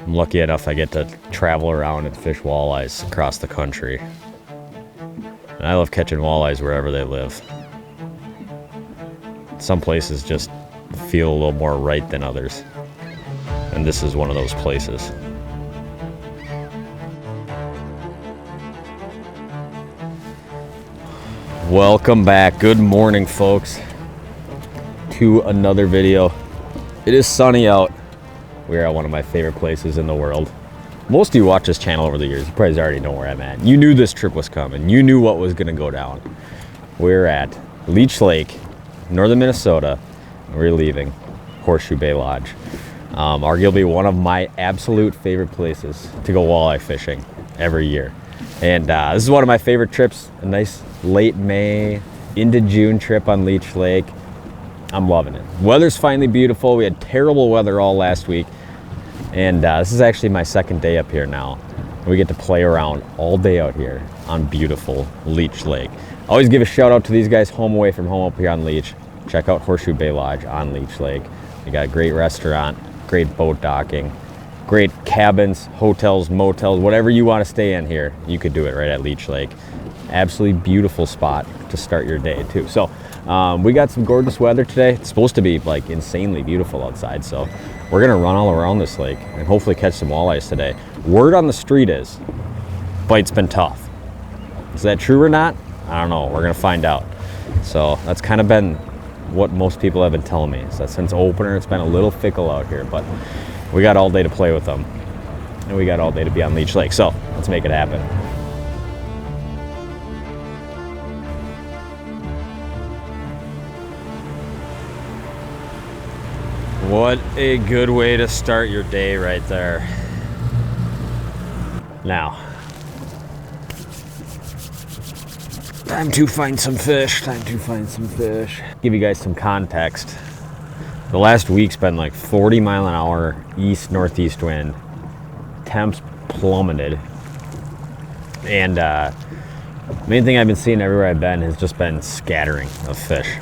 I'm lucky enough I get to travel around and fish walleyes across the country. And I love catching walleyes wherever they live. Some places just feel a little more right than others. And this is one of those places. Welcome back. Good morning, folks, to another video. It is sunny out. We're at one of my favorite places in the world. Most of you watch this channel over the years. You probably already know where I'm at. You knew this trip was coming. You knew what was going to go down. We're at Leech Lake, northern Minnesota. We're leaving Horseshoe Bay Lodge. Arguably one of my absolute favorite places to go walleye fishing every year. And this is one of my favorite trips. A nice late May into June trip on Leech Lake. I'm loving it. Weather's finally beautiful. We had terrible weather all last week. And this is actually my second day up here now. We get to play around all day out here on beautiful Leech Lake. Always give a shout out to these guys, home away from home up here on Leech. Check out Horseshoe Bay Lodge on Leech Lake. They got a great restaurant, great boat docking, great cabins, hotels, motels, whatever you want to stay in here, you could do it right at Leech Lake. Absolutely beautiful spot to start your day too. So we got some gorgeous weather today. It's supposed to be like insanely beautiful outside. So we're gonna run all around this lake and hopefully catch some walleyes today. Word on the street is, bite's been tough. Is that true or not? I don't know, we're gonna find out. So that's kind of been what most people have been telling me. So since opener, it's been a little fickle out here, but we got all day to play with them. And we got all day to be on Leech Lake. So let's make it happen. What a good way to start your day right there. Now, time to find some fish, Give you guys some context. The last week's been like 40 mile an hour east-northeast wind. Temps plummeted. And main thing I've been seeing everywhere I've been has just been scattering of fish.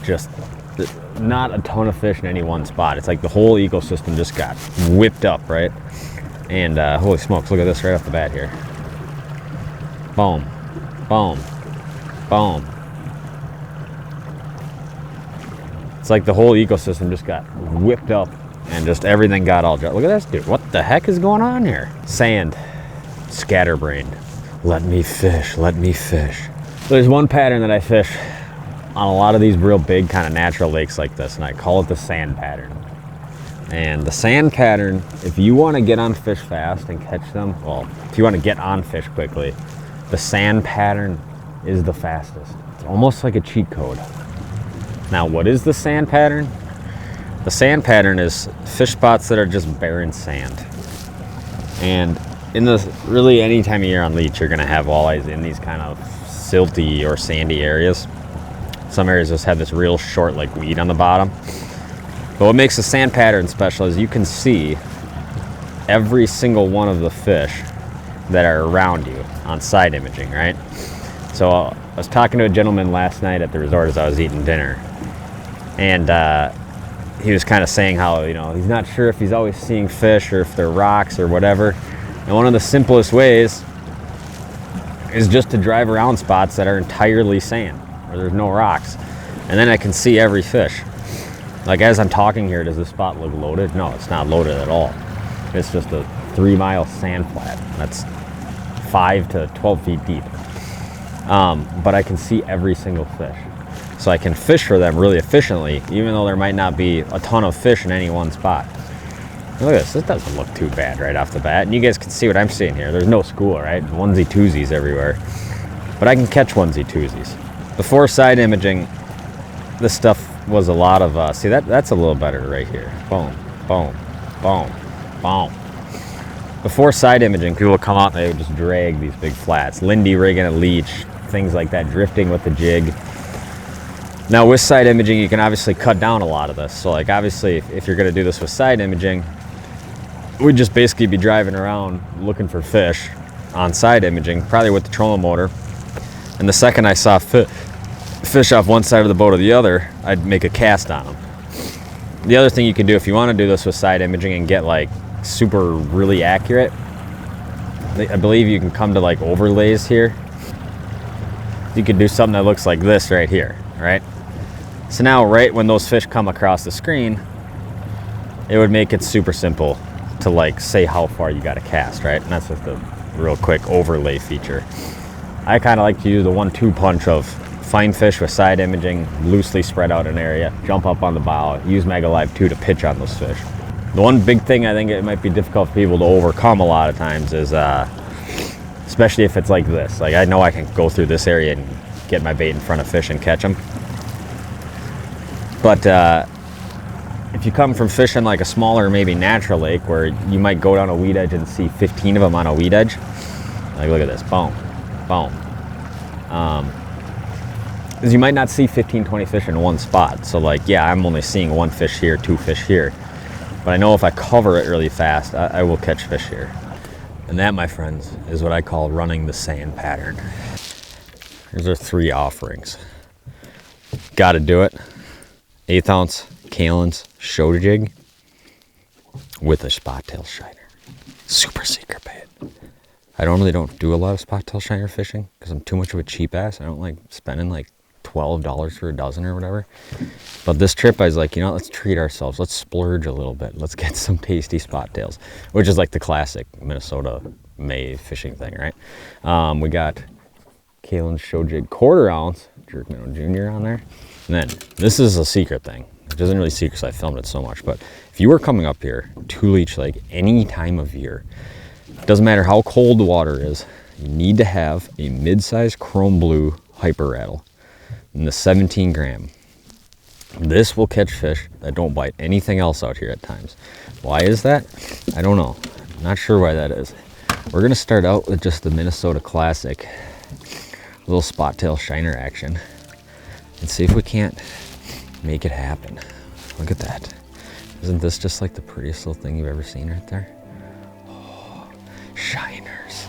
Just not a ton of fish in any one spot. It's like the whole ecosystem just got whipped up, right? And holy smokes, look at this right off the bat here. Boom, boom, boom. It's like the whole ecosystem just got whipped up and just everything got all dry. Look at this, dude. What the heck is going on here? Sand, scatterbrained. Let me fish, let me fish. There's one pattern that I fish on a lot of these real big kind of natural lakes like this, and I call it the sand pattern. And the sand pattern, if you want to get on fish fast and catch them, well, if you want to get on fish quickly, the sand pattern is the fastest. It's almost like a cheat code. Now, what is the sand pattern? The sand pattern is fish spots that are just barren sand. And in the really any time of year on Leech, you're going to have walleyes in these kind of silty or sandy areas. Some areas just have this real short like weed on the bottom. But what makes the sand pattern special is you can see every single one of the fish that are around you on side imaging, right? So I was talking to a gentleman last night at the resort as I was eating dinner. And he was kind of saying how, you know, he's not sure if he's always seeing fish or if they're rocks or whatever. And one of the simplest ways is just to drive around spots that are entirely sand, where there's no rocks, and then I can see every fish. Like as I'm talking here, does this spot look loaded? No, it's not loaded at all. It's just a 3-mile sand flat that's 5 to 12 feet deep. But I can see every single fish. So I can fish for them really efficiently, even though there might not be a ton of fish in any one spot. Look at this, this doesn't look too bad right off the bat. And you guys can see what I'm seeing here. There's no school, right? Onesie twosies everywhere. But I can catch onesie twosies. Before side imaging, this stuff was a lot of, see that's a little better right here. Boom, boom, boom, boom. Before side imaging, people would come out and they would just drag these big flats. Lindy rigging a leech, things like that, drifting with the jig. Now with side imaging, you can obviously cut down a lot of this. So like obviously, if you're gonna do this with side imaging, we'd just basically be driving around looking for fish on side imaging, probably with the trolling motor. And the second I saw fish off one side of the boat or the other, I'd make a cast on them. The other thing you can do if you want to do this with side imaging and get like super really accurate, I believe you can come to like overlays here. You could do something that looks like this right here, right? So now right when those fish come across the screen, it would make it super simple to like say how far you got to cast, right? And that's just a real quick overlay feature. I kind of like to use the 1-2 punch of find fish with side imaging, loosely spread out an area, jump up on the bow, use Mega Live 2 to pitch on those fish. The one big thing I think it might be difficult for people to overcome a lot of times is, especially if it's like this. Like I know I can go through this area and get my bait in front of fish and catch them. But if you come from fishing like a smaller, maybe natural lake where you might go down a weed edge and see 15 of them on a weed edge, like look at this, boom, boom. Because you might not see 15, 20 fish in one spot. So like, yeah, I'm only seeing 1 fish here, 2 fish here. But I know if I cover it really fast, I will catch fish here. And that, my friends, is what I call running the sand pattern. Here's our 3 offerings. Got to do it. 1/8 ounce Kalen's show jig with a spot tail shiner. Super secret bait. I normally don't do a lot of spot tail shiner fishing because I'm too much of a cheap ass. I don't like spending like $12 for a dozen or whatever. But this trip I was like, you know, let's treat ourselves. Let's splurge a little bit. Let's get some tasty spot tails, which is like the classic Minnesota May fishing thing, right? We got Kalen's show jig 1/4 ounce Jerk Minnow Jr. on there. And then this is a secret thing. It isn't really secret because I filmed it so much, but if you were coming up here to Leech Lake any time of year, doesn't matter how cold the water is, you need to have a mid-size chrome blue hyper rattle in the 17 gram. This will catch fish that don't bite anything else out here at times. Why is that? I don't know. Not sure why that is. We're gonna start out with just the Minnesota classic little spot tail shiner action and see if we can't make it happen. Look at that. Isn't this just like the prettiest little thing you've ever seen right there? Oh, shiners.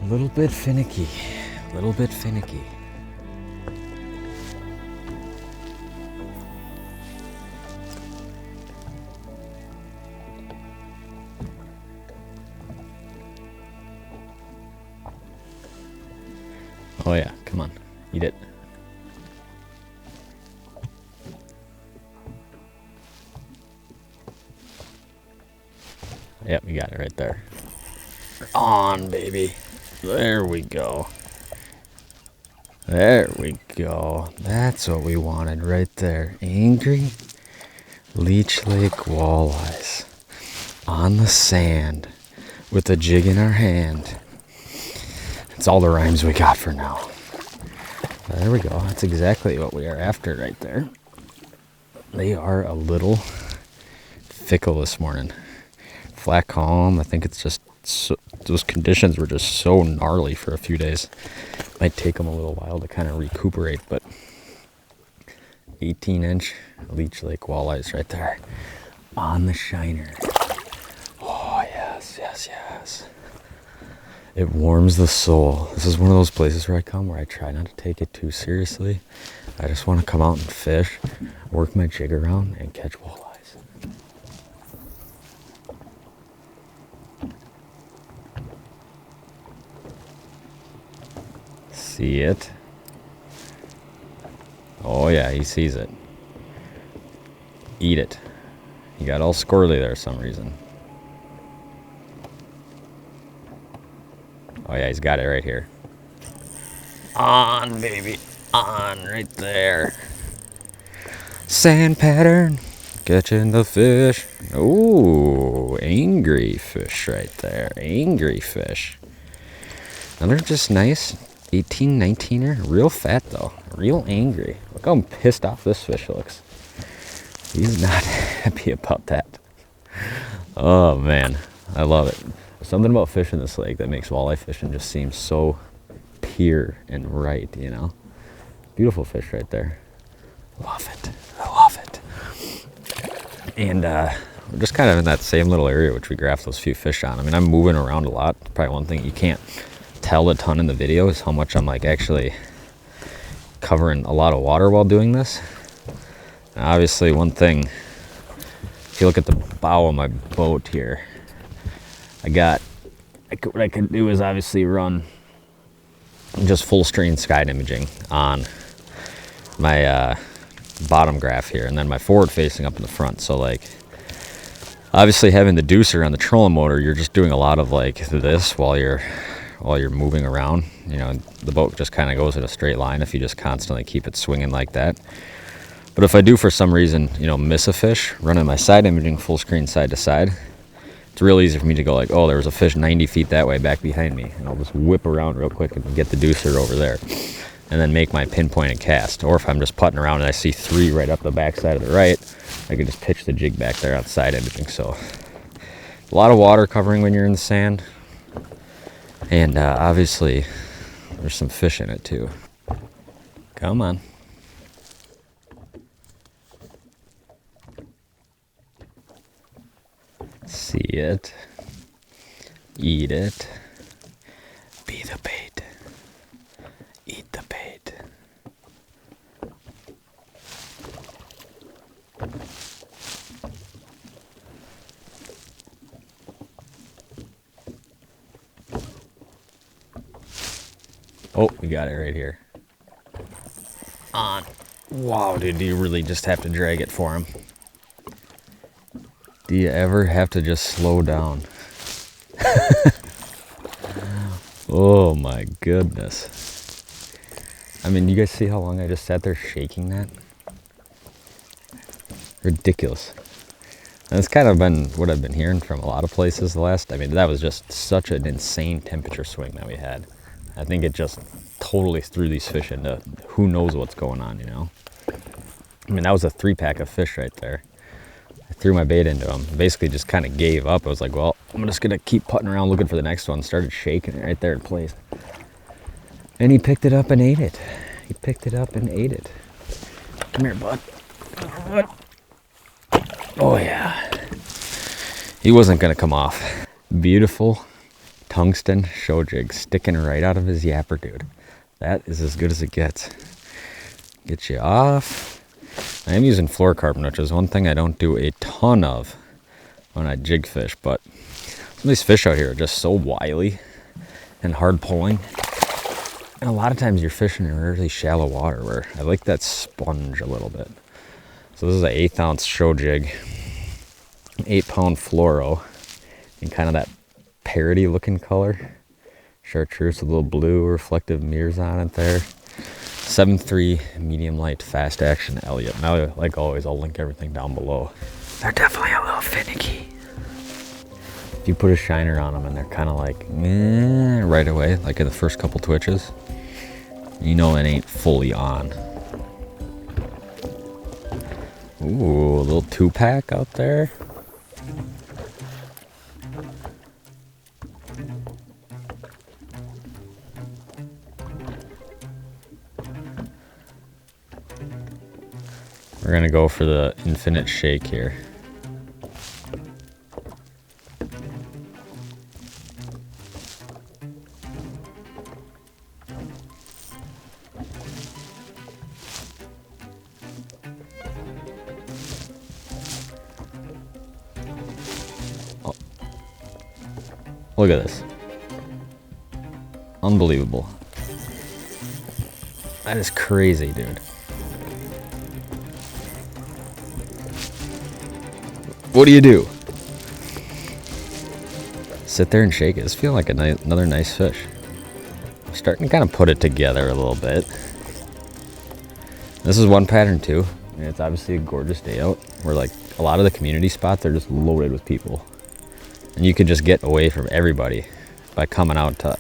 A little bit finicky. A little bit finicky. Oh yeah, come on, eat it. Yep, we got it right there. On, baby. There we go. There we go. That's what we wanted right there. Angry Leech Lake walleyes on the sand with a jig in our hand. That's all the rhymes we got for now. There we go. That's exactly what we are after right there. They are a little fickle this morning. Flat calm. I think it's just so, those conditions were just so gnarly for a few days. Might take them a little while to kind of recuperate, but 18-inch Leech Lake walleyes right there on the shiner. Oh, yes, yes, yes. It warms the soul. This is one of those places where I come where I try not to take it too seriously. I just want to come out and fish, work my jig around, and catch walleyes. See it? Oh yeah, he sees it. Eat it. He got all squirrely there for some reason. Oh yeah, he's got it right here. On, baby. On, right there. Sand pattern. Catching the fish. Ooh, angry fish right there. Angry fish. Another just nice 18, 19er. Real fat though. Real angry. Look how pissed off this fish looks. He's not happy about that. Oh man, I love it. There's something about fishing this lake that makes walleye fishing just seem so pure and right, you know? Beautiful fish right there. Love it. I love it. And we're just kind of in that same little area which we graphed those few fish on. I mean, I'm moving around a lot. Probably one thing you can't tell a ton in the video is how much I'm like actually covering a lot of water while doing this. Obviously, one thing, if you look at the bow of my boat here, what I could do is obviously run just full screen sky imaging on my bottom graph here, and then my forward facing up in the front. So like, obviously having the deucer on the trolling motor, you're just doing a lot of like this while you're moving around. You know, the boat just kind of goes in a straight line if you just constantly keep it swinging like that. But if I do for some reason, you know, miss a fish, running my side imaging full screen side to side, it's real easy for me to go like, oh, there was a fish 90 feet that way back behind me, and I'll just whip around real quick and get the deucer over there, and then make my pinpointed cast. Or if I'm just putting around and I see 3 right up the backside of the right, I can just pitch the jig back there on side imaging. So a lot of water covering when you're in the sand, and obviously there's some fish in it too. Come on. See it, eat it, be the bait, eat the bait. Oh, we got it right here. On. Wow, dude, do you really just have to drag it for him? Do you ever have to just slow down? Oh my goodness. I mean, you guys see how long I just sat there shaking that? Ridiculous. And it's kind of been what I've been hearing from a lot of places I mean, that was just such an insane temperature swing that we had. I think it just totally threw these fish into who knows what's going on, you know? I mean, that was a 3-pack of fish right there. I threw my bait into them. Basically just kind of gave up. I was like, well, I'm just going to keep putting around looking for the next one. Started shaking it right there in place. And he picked it up and ate it. He picked it up and ate it. Come here, bud. Oh, yeah. He wasn't going to come off. Beautiful tungsten show jig sticking right out of his yapper, dude. That is as good as it gets. Get you off. I am using fluorocarbon, which is one thing I don't do a ton of when I jig fish, but some of these fish out here are just so wily and hard pulling. And a lot of times you're fishing in really shallow water where I like that sponge a little bit. So this is an 1/8 ounce show jig, 8-pound fluoro, in kind of that parody looking color. Chartreuse with little blue reflective mirrors on it there. 7.3 medium light fast action Elliott. Now, like always, I'll link everything down below. They're definitely a little finicky. If you put a shiner on them and they're kind of like, meh, right away, like in the first couple twitches, you know it ain't fully on. Ooh, a little 2-pack out there. We're gonna go for the infinite shake here. Oh. Look at this. Unbelievable. That is crazy, dude. What do? Sit there and shake it. It's feeling like another nice fish. I'm starting to kind of put it together a little bit. This is one pattern too. And it's obviously a gorgeous day out where like a lot of the community spots are just loaded with people. And you could just get away from everybody by coming out to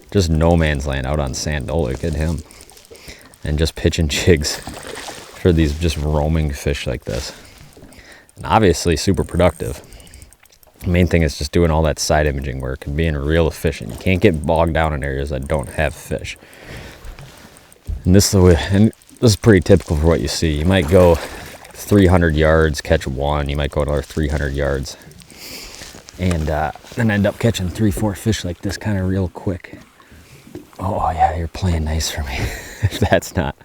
just no man's land out on sand. Oh, look at him. And just pitching jigs for these just roaming fish like this. And obviously super productive. The main thing is just doing all that side imaging work and being real efficient. You can't get bogged down in areas that don't have fish. And this is pretty typical for what you see. You might go 300 yards, catch one. You might go another 300 yards. And then end up catching 3-4 fish like this kind of real quick. Oh yeah, you're playing nice for me. If that's not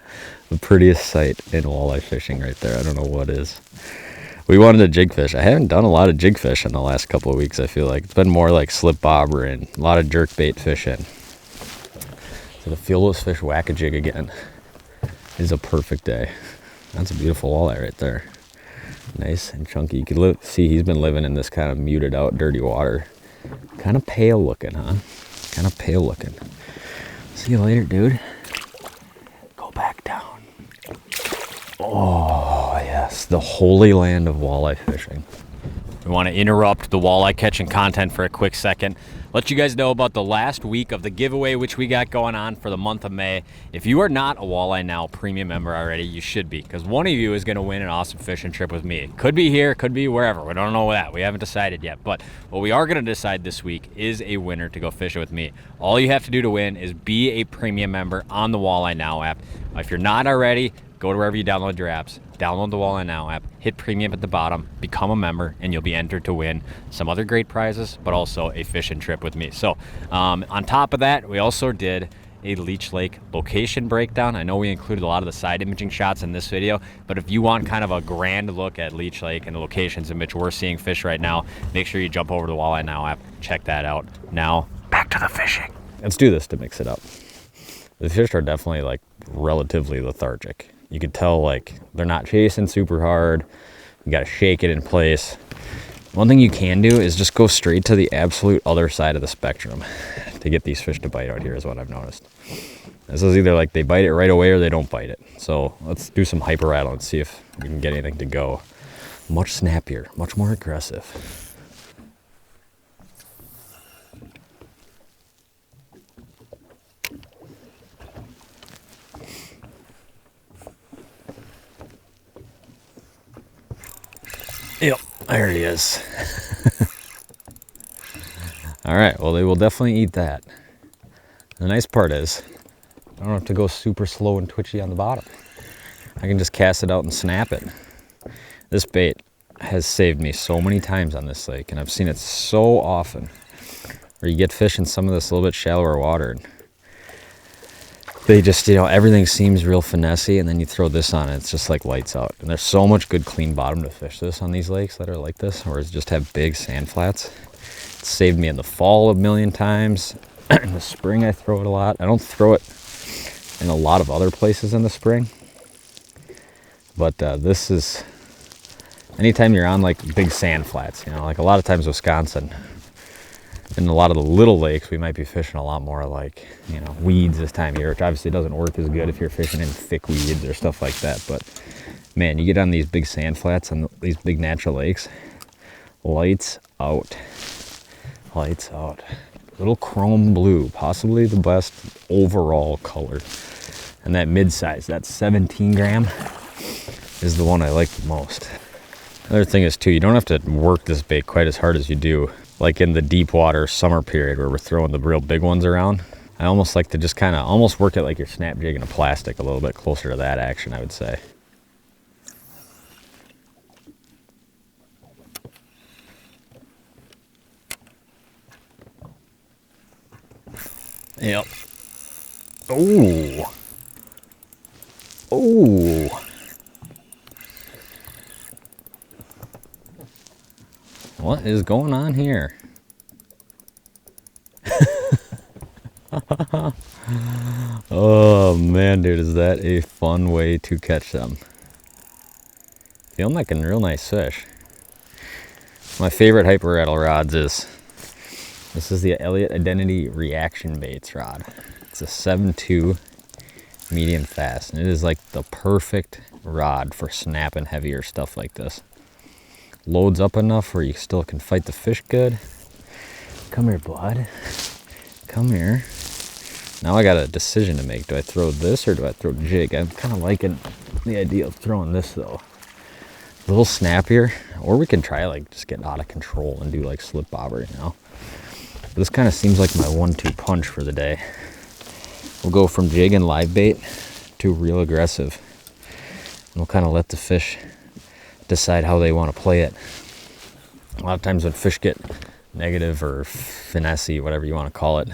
The prettiest sight in walleye fishing right there. I don't know what is. We wanted to jig fish. I haven't done a lot of jig fish in the last couple of weeks, I feel like. It's been more like slip bobber and a lot of jerk bait fishing. So to feel those fish whack a jig again is a perfect day. That's a beautiful walleye right there. Nice and chunky. You can see he's been living in this kind of muted out dirty water. Kind of pale looking, huh? Kind of pale looking. See you later, dude. Go back down. Oh, yes. The holy land of walleye fishing. We want to interrupt the walleye catching content for a quick second. Let you guys know about the last week of the giveaway, which we got going on for the month of May. If you are not a Walleye Now premium member already, you should be, because one of you is going to win an awesome fishing trip with me. It could be here, could be wherever. We don't know that. We haven't decided yet. But what we are going to decide this week is a winner to go fishing with me. All you have to do to win is be a premium member on the Walleye Now app. If you're not already, go to wherever you download your apps, download the Walleye Now app, hit premium at the bottom, become a member, and you'll be entered to win some other great prizes, but also a fishing trip with me. So on top of that, we also did a Leech Lake location breakdown. I know we included a lot of the side imaging shots in this video, but if you want kind of a grand look at Leech Lake and the locations in which we're seeing fish right now, make sure you jump over to the Walleye Now app, check that out. Now, back to the fishing. Let's do this to mix it up. The fish are definitely like relatively lethargic. You can tell like they're not chasing super hard. You gotta shake it in place. One thing you can do is just go straight to the absolute other side of the spectrum to get these fish to bite out here is what I've noticed. This is either like they bite it right away or they don't bite it. So let's do some hyper rattle and see if we can get anything to go. Much snappier, much more aggressive. Yep, there he is. All right, well, they will definitely eat that. The nice part is I don't have to go super slow and twitchy on the bottom. I can just cast it out and snap it. This bait has saved me so many times on this lake, and I've seen it so often where you get fish in some of this little bit shallower water. And they just, you know, everything seems real finessey, and then you throw this on it, it's just like lights out. And there's so much good clean bottom to fish this on these lakes that are like this, or just have big sand flats. It's saved me in the fall a million times. In the spring I throw it a lot. I don't throw it in a lot of other places in the spring, but this is anytime you're on like big sand flats, you know, like a lot of times Wisconsin, in a lot of the little lakes, we might be fishing a lot more like, you know, weeds this time of year, which obviously doesn't work as good if you're fishing in thick weeds or stuff like that. But man, you get on these big sand flats and these big natural lakes, lights out. Lights out. Little chrome blue, possibly the best overall color. And that mid-size, that 17 gram, is the one I like the most. Another thing is too, you don't have to work this bait quite as hard as you do like in the deep water summer period where we're throwing the real big ones around. I almost like to just kind of almost work it like you're snap jigging a plastic, a little bit closer to that action, I would say. Yep. Oh. Oh. What is going on here? Oh man, dude, is that a fun way to catch them? Feeling like a real nice fish. My favorite hyper rattle rods is, this is the Elliott Identity Reaction Baits rod. It's a 7.2 medium fast, and it is like the perfect rod for snapping heavier stuff like this. Loads up enough where you still can fight the fish good. Come here, bud. Come here. Now I got a decision to make. Do I throw this or do I throw jig? I'm kind of liking the idea of throwing this though. A little snappier, or we can try like just get out of control and do like slip bobber, you know. But this kind of seems like my 1-2 punch for the day. We'll go from jig and live bait to real aggressive. And we'll kind of let the fish decide how they want to play it. A lot of times when fish get negative or finessey, whatever you want to call it,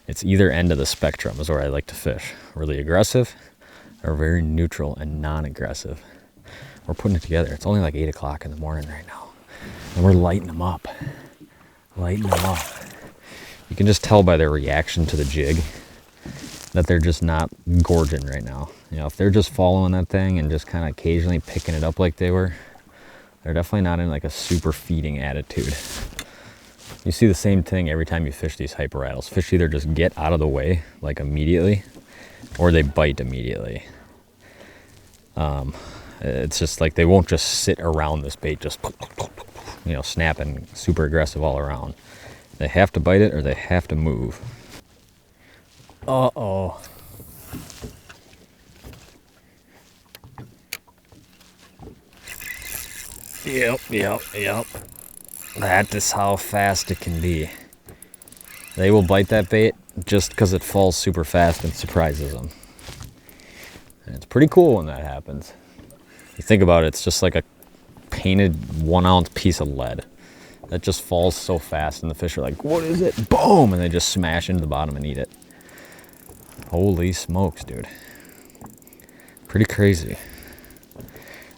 it's either end of the spectrum is where I like to fish. Really aggressive are very neutral and non-aggressive. We're putting it together. It's only like 8 o'clock in the morning right now. And we're lighting them up. Lighting them up. You can just tell by their reaction to the jig that they're just not gorging right now. You know, if they're just following that thing and just kind of occasionally picking it up like they were, they're definitely not in like a super feeding attitude. You see the same thing every time you fish these hyper rattles. Fish either just get out of the way like immediately or they bite immediately. It's just like they won't just sit around this bait just, you know, snapping super aggressive all around. They have to bite it or they have to move. Uh-oh. Yep. That is how fast it can be. They will bite that bait just because it falls super fast and surprises them. And it's pretty cool when that happens. You think about it, it's just like a painted 1 ounce piece of lead that just falls so fast and the fish are like, what is it? Boom! And they just smash into the bottom and eat it. Holy smokes, dude. Pretty crazy.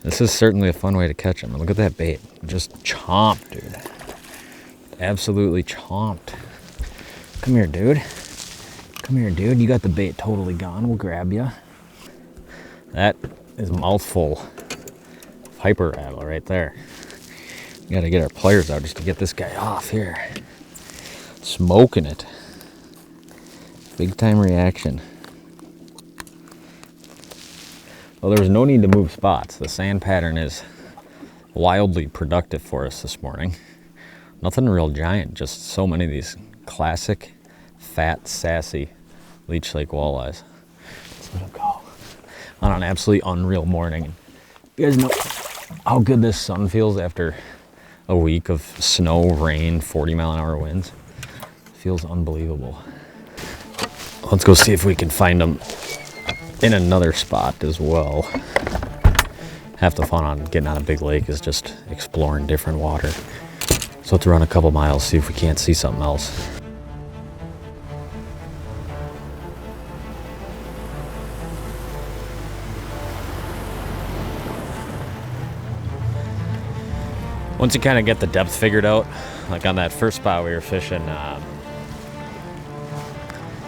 This is certainly a fun way to catch them. Look at that bait. Just chomped, dude. Absolutely chomped. Come here, dude. Come here, dude. You got the bait totally gone. We'll grab you. That is a mouthful of hyper rattle right there. We gotta get our pliers out just to get this guy off here. Smoking it. Big time reaction. Well, there was no need to move spots. The sand pattern is wildly productive for us this morning. Nothing real giant, just so many of these classic, fat, sassy Leech Lake walleyes. Let's let them go. On an absolutely unreal morning. You guys know how good this sun feels after a week of snow, rain, 40-mile-an-hour winds. It feels unbelievable. Let's go see if we can find them in another spot as well. Half the fun on getting on a big lake is just exploring different water. So let's run a couple miles, see if we can't see something else. Once you kind of get the depth figured out, like on that first spot we were fishing,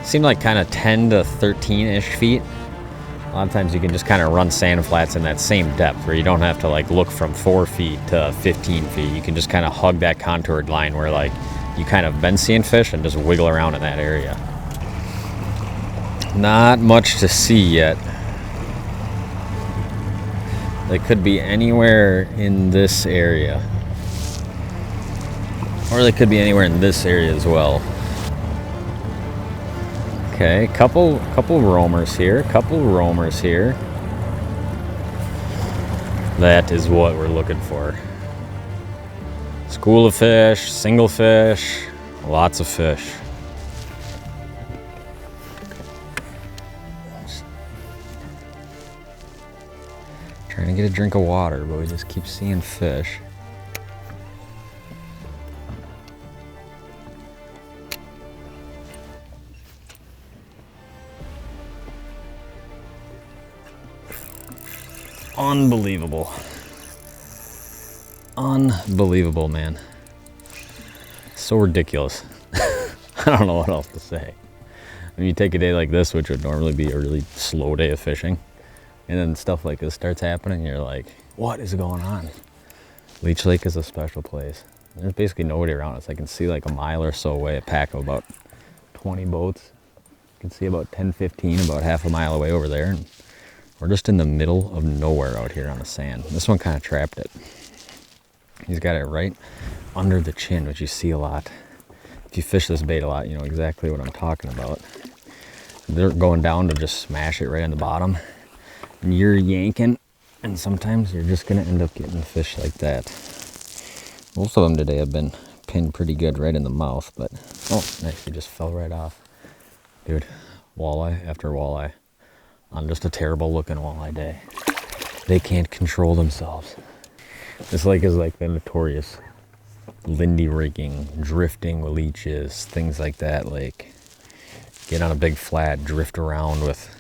seemed like kind of 10 to 13-ish feet. A lot of times you can just kind of run sand flats in that same depth where you don't have to like look from 4 feet to 15 feet. You can just kind of hug that contoured line where like you kind of been seeing fish and just wiggle around in that area. Not much to see yet. They could be anywhere in this area. Or they could be anywhere in this area as well. Okay, couple roamers here, That is what we're looking for. School of fish, single fish, lots of fish. Trying to get a drink of water, but we just keep seeing fish. Unbelievable. Unbelievable, man. So ridiculous. I don't know what else to say. When you take a day like this, which would normally be a really slow day of fishing, and then stuff like this starts happening, you're like, what is going on? Leech Lake is a special place. There's basically nobody around us. I can see like a mile or so away, a pack of about 20 boats. You can see about 10, 15, about half a mile away over there. And we're just in the middle of nowhere out here on the sand. This one kind of trapped it. He's got it right under the chin, which you see a lot. If you fish this bait a lot, you know exactly what I'm talking about. They're going down to just smash it right in the bottom. And you're yanking, and sometimes you're just gonna end up getting fish like that. Most of them today have been pinned pretty good right in the mouth, but oh, nice, he just fell right off. Dude, walleye after walleye on just a terrible looking walleye day. They can't control themselves. This lake is like the notorious lindy rigging, drifting with leeches, things like that. Like get on a big flat, drift around with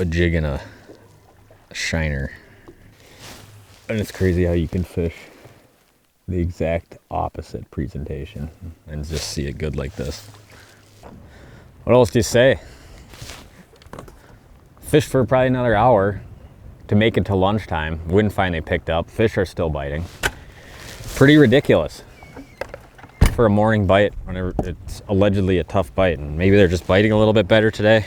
a jig and a shiner. And it's crazy how you can fish the exact opposite presentation and just see it good like this. What else do you say? Fish for probably another hour to make it to lunchtime. Wind finally picked up. Fish are still biting. Pretty ridiculous for a morning bite whenever it's allegedly a tough bite. And maybe they're just biting a little bit better today.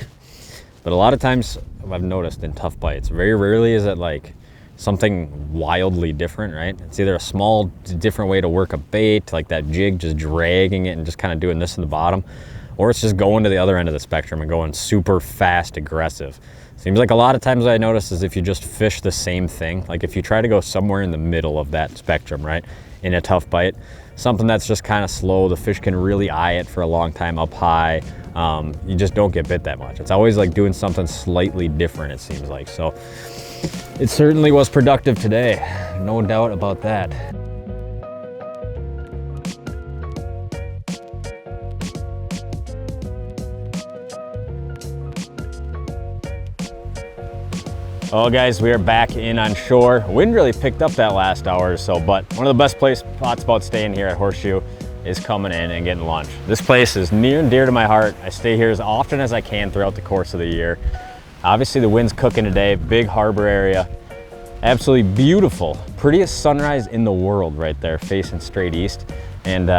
But a lot of times I've noticed in tough bites, very rarely is it like something wildly different, right? It's either a small different way to work a bait, like that jig just dragging it and just kind of doing this in the bottom, or it's just going to the other end of the spectrum and going super fast, aggressive. Seems like a lot of times what I notice is if you just fish the same thing, like if you try to go somewhere in the middle of that spectrum, right, in a tough bite, something that's just kind of slow, the fish can really eye it for a long time up high, you just don't get bit that much. It's always like doing something slightly different, it seems like. So it certainly was productive today, no doubt about that. Well guys, we are back in on shore. Wind really picked up that last hour or so, but one of the best spots about staying here at Horseshoe is coming in and getting lunch. This place is near and dear to my heart. I stay here as often as I can throughout the course of the year. Obviously the wind's cooking today, big harbor area. Absolutely beautiful, prettiest sunrise in the world right there, facing straight east. And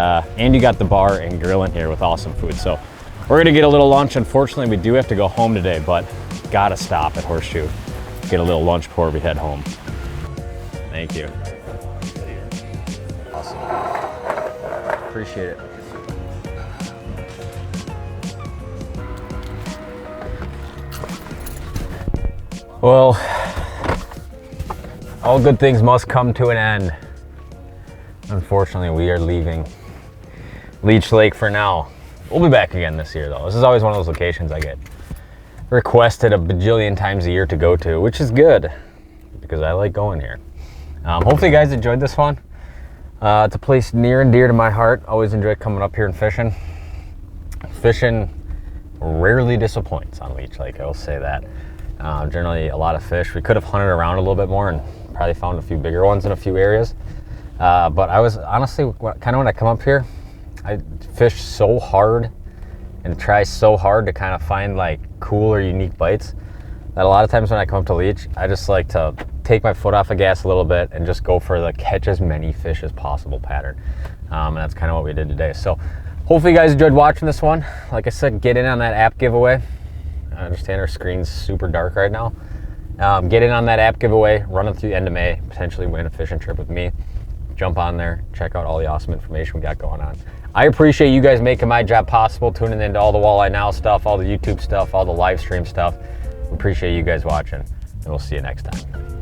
you got the bar and grill in here with awesome food. So we're gonna get a little lunch. Unfortunately, we do have to go home today, but gotta stop at Horseshoe. Get a little lunch before we head home. Thank you. Awesome. Appreciate it. Well, all good things must come to an end. Unfortunately, we are leaving Leech Lake for now. We'll be back again this year though. This is always one of those locations I get requested a bajillion times a year to go to, which is good because I like going here. Hopefully you guys enjoyed this one. It's a place near and dear to my heart. Always enjoy coming up here and fishing. Fishing rarely disappoints on Leech Lake, I will say that. Generally a lot of fish. We could have hunted around a little bit more and probably found a few bigger ones in a few areas. But I was honestly, kind of when I come up here, I fish so hard and try so hard to kind of find like cool or unique bites that a lot of times when I come up to Leech, I just like to take my foot off the gas a little bit and just go for the catch as many fish as possible pattern. And that's kind of what we did today. So hopefully you guys enjoyed watching this one. Like I said, get in on that app giveaway. I understand our screen's super dark right now. Get in on that app giveaway, run it through the end of May, potentially win a fishing trip with me. Jump on there, check out all the awesome information we got going on. I appreciate you guys making my job possible, tuning into all the Walleye Now stuff, all the YouTube stuff, all the live stream stuff. Appreciate you guys watching, and we'll see you next time.